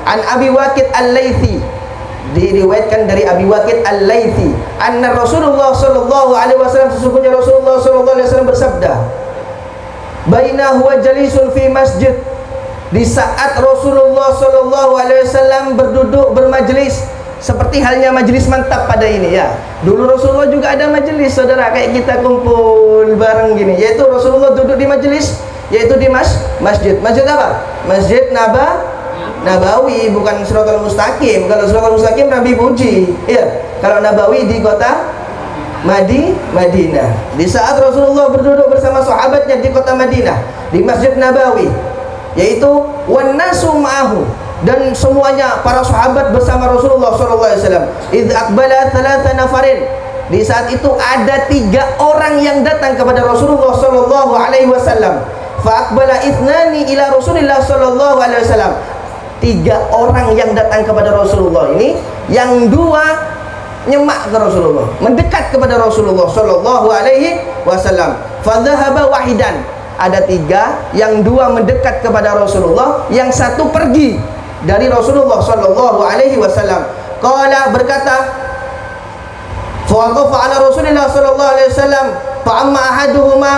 An Abi Waqid Al-Laitsi, diriwayatkan dari Abi Waqid Al-Laitsi, anna Rasulullah sallallahu alaihi wasallam, sesungguhnya Rasulullah sallallahu alaihi wasallam bersabda, baina huwa jalisun fi masjid, di saat Rasulullah sallallahu alaihi wasallam berduduk bermajlis, seperti halnya majlis mantap pada ini ya. Dulu Rasulullah juga ada majlis, saudara, kayak kita kumpul bareng gini, yaitu Rasulullah duduk di majlis, yaitu di masjid. Masjid apa? Masjid Nabawi, bukan Shiratal Mustaqim. Kalau Shiratal Mustaqim Nabi puji, iya. Kalau Nabawi di kota Madinah. Di saat Rasulullah berduduk bersama sahabatnya di kota Madinah, di Masjid Nabawi, yaitu wan nasu ma'ahu, dan semuanya para sahabat bersama Rasulullah sallallahu alaihi wasallam. Idz aqbala thalatha nafarin, di saat itu ada 3 orang yang datang kepada Rasulullah sallallahu alaihi wasallam. Fa aqbala ithnani ila Rasulillah sallallahu alaihi wasallam. 3 orang yang datang kepada Rasulullah ini, yang 2 nyemak ke Rasulullah, mendekat kepada Rasulullah sallallahu alaihi wasallam. Fa dhahaba wahidan, ada 3, yang 2 mendekat kepada Rasulullah, yang 1 pergi dari Rasulullah sallallahu alaihi wasallam. Qala, berkata, fa waqafa ala Rasulillah sallallahu alaihi wasallam, fa amma ahaduhuma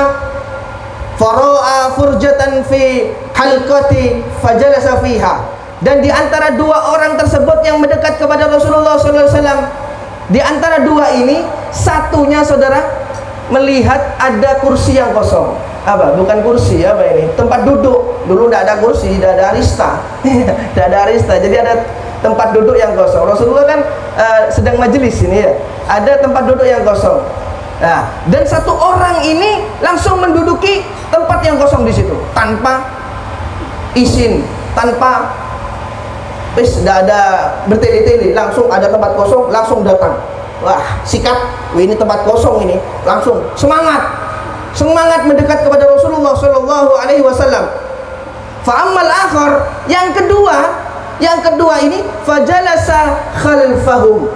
fara'a furjatan fi halqati fajalasa fiha. Dan di antara 2 orang tersebut yang mendekat kepada Rasulullah sallallahu alaihi wasallam, di antara 2 ini, satunya saudara melihat ada kursi yang kosong. Apa? Bukan kursi, apa ini? Tempat duduk. Dulu tidak ada kursi, tidak ada arista. Tidak ada arista. Jadi ada tempat duduk yang kosong. Rasulullah kan sedang majelis ini ya. Ada tempat duduk yang kosong. Nah, dan 1 orang ini langsung menduduki tempat yang kosong di situ tanpa izin, tanpa tidak ada bertele-tele, langsung ada tempat kosong, langsung datang. Wah, sikap, ini tempat kosong ini, langsung semangat mendekat kepada Rasulullah sallallahu alaihi wasallam. Fa ammal akhar, yang kedua ini fajalasa khalfahum.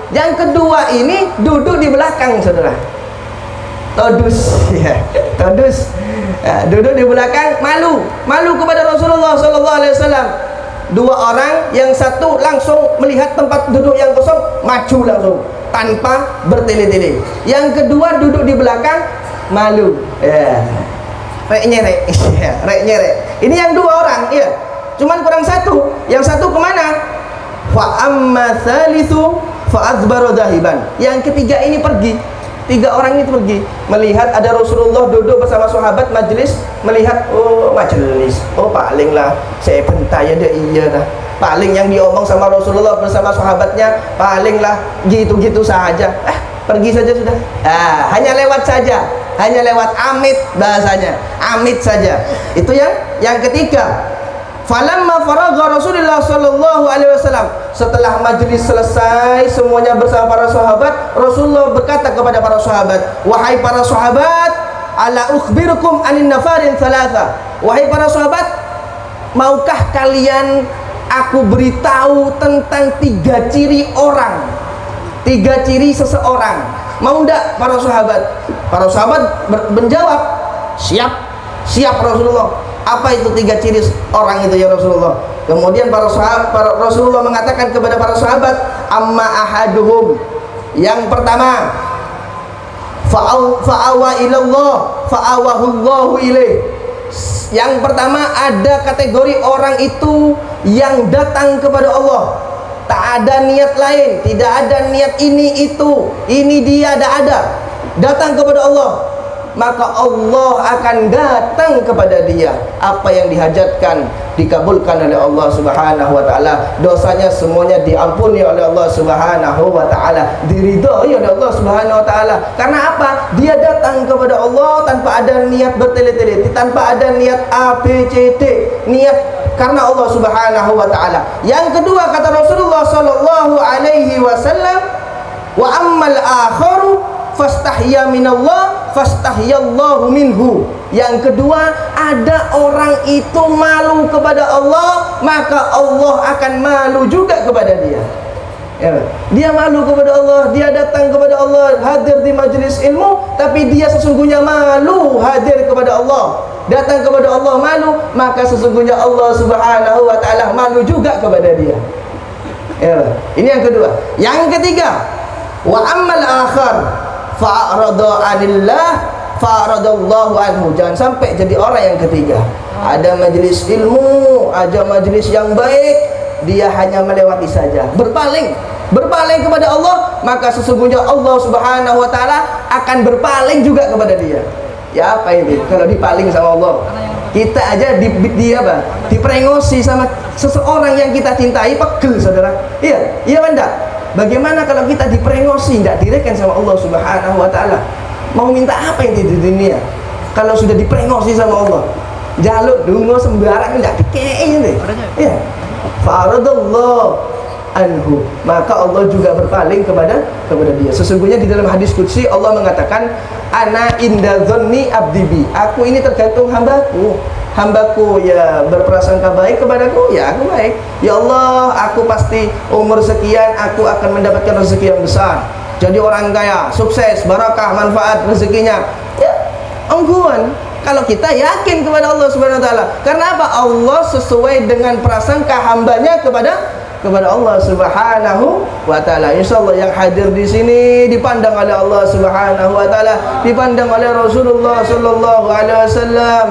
Yang kedua ini duduk di belakang, saudara. Todus ya, todus. Ya, duduk di belakang, malu kepada Rasulullah sallallahu alaihi wasallam. 2 orang, yang 1 langsung melihat tempat duduk yang kosong, maju langsung tanpa bertele-tele. Yang kedua duduk di belakang, malu. Ya. Rek nyerek. Ini yang 2 orang, ya. Cuman kurang 1. Yang 1 kemana? Fa amma tsalitsu fa azbara dahiban. Yang ketiga ini pergi. 3 orang itu pergi, melihat ada Rasulullah duduk bersama sahabat majlis, melihat, oh majlis, oh palinglah saya bentar ya deh, iya dah. Paling yang diomong sama Rasulullah bersama sahabatnya palinglah gitu-gitu saja. Pergi saja sudah. Hanya lewat saja, hanya lewat, amit bahasanya, amit saja. Itu yang ketiga. Falamma faragha Rasulullah sallallahu alaihi wasallam, setelah majlis selesai semuanya bersama para sahabat, Rasulullah berkata kepada para sahabat, wahai para sahabat, ala ukhbirukum anin nafarin thalatha. Wahai para sahabat, maukah kalian aku beritahu tentang 3 ciri orang, 3 ciri seseorang? Mau enggak para sahabat? Para sahabat menjawab, siap Rasulullah. Apa itu 3 ciri orang itu ya Rasulullah? Kemudian para Rasulullah mengatakan kepada para sahabat, amma ahaduhum, yang pertama, fa'awa ilallah fa'awahullahu ilaih. Yang pertama, ada kategori orang itu yang datang kepada Allah, tak ada niat lain, tidak ada niat ini itu, ini dia, tidak ada, datang kepada Allah, maka Allah akan datang kepada dia. Apa yang dihajatkan dikabulkan oleh Allah Subhanahu wa taala. Dosanya semuanya diampuni oleh Allah Subhanahu wa taala, diridhai oleh Allah Subhanahu wa taala. Karena apa? Dia datang kepada Allah tanpa ada niat bertele-tele, tanpa ada niat A B C D, niat karena Allah Subhanahu wa taala. Yang kedua, kata Rasulullah sallallahu alaihi wasallam, wa ammal akharu fastahya minallah fastahyallahu minhu. Yang kedua, ada orang itu malu kepada Allah, maka Allah akan malu juga kepada dia. Ya, dia malu kepada Allah, dia datang kepada Allah, hadir di majelis ilmu, tapi dia sesungguhnya malu hadir kepada Allah. datang kepada Allah malu, maka sesungguhnya Allah Subhanahu wa taala malu juga kepada dia. Ya, ini yang kedua. Yang ketiga, wa ammal akhar fa'arada 'anillah fa'aradallahu anhu. Jangan sampai jadi orang yang ketiga. Ada majelis ilmu, ada majelis yang baik, dia hanya melewati saja, berpaling kepada Allah, maka sesungguhnya Allah Subhanahu wa taala akan berpaling juga kepada dia. Ya apa ini? Kalau dipaling sama Allah, kita aja diperengosi sama seseorang yang kita cintai, pegel saudara. Iya kan enggak? Bagaimana kalau kita diperengosi, enggak direken sama Allah Subhanahu wa taala? Mau minta apa ini di dunia? Kalau sudah diperengosi sama Allah, jaluk dungo sembarang enggak dikei ini. Iya. Faradallahu anhu, maka Allah juga berpaling kepada dia. Sesungguhnya di dalam hadis qudsi Allah mengatakan, ana inda dzanni abdi bi, aku ini tergantung hambaku ya berprasangka baik kepadaku, ya aku baik. Ya Allah, aku pasti umur sekian aku akan mendapatkan rezeki yang besar, jadi orang kaya, sukses, barakah, manfaat rezekinya. Ya engguan kalau kita yakin kepada Allah Subhanahu wa taala. Karena apa? Allah sesuai dengan prasangka hambanya kepada Allah Subhanahu wa taala. Insyaallah yang hadir di sini dipandang oleh Allah Subhanahu wa taala, dipandang oleh Rasulullah sallallahu alaihi wasallam.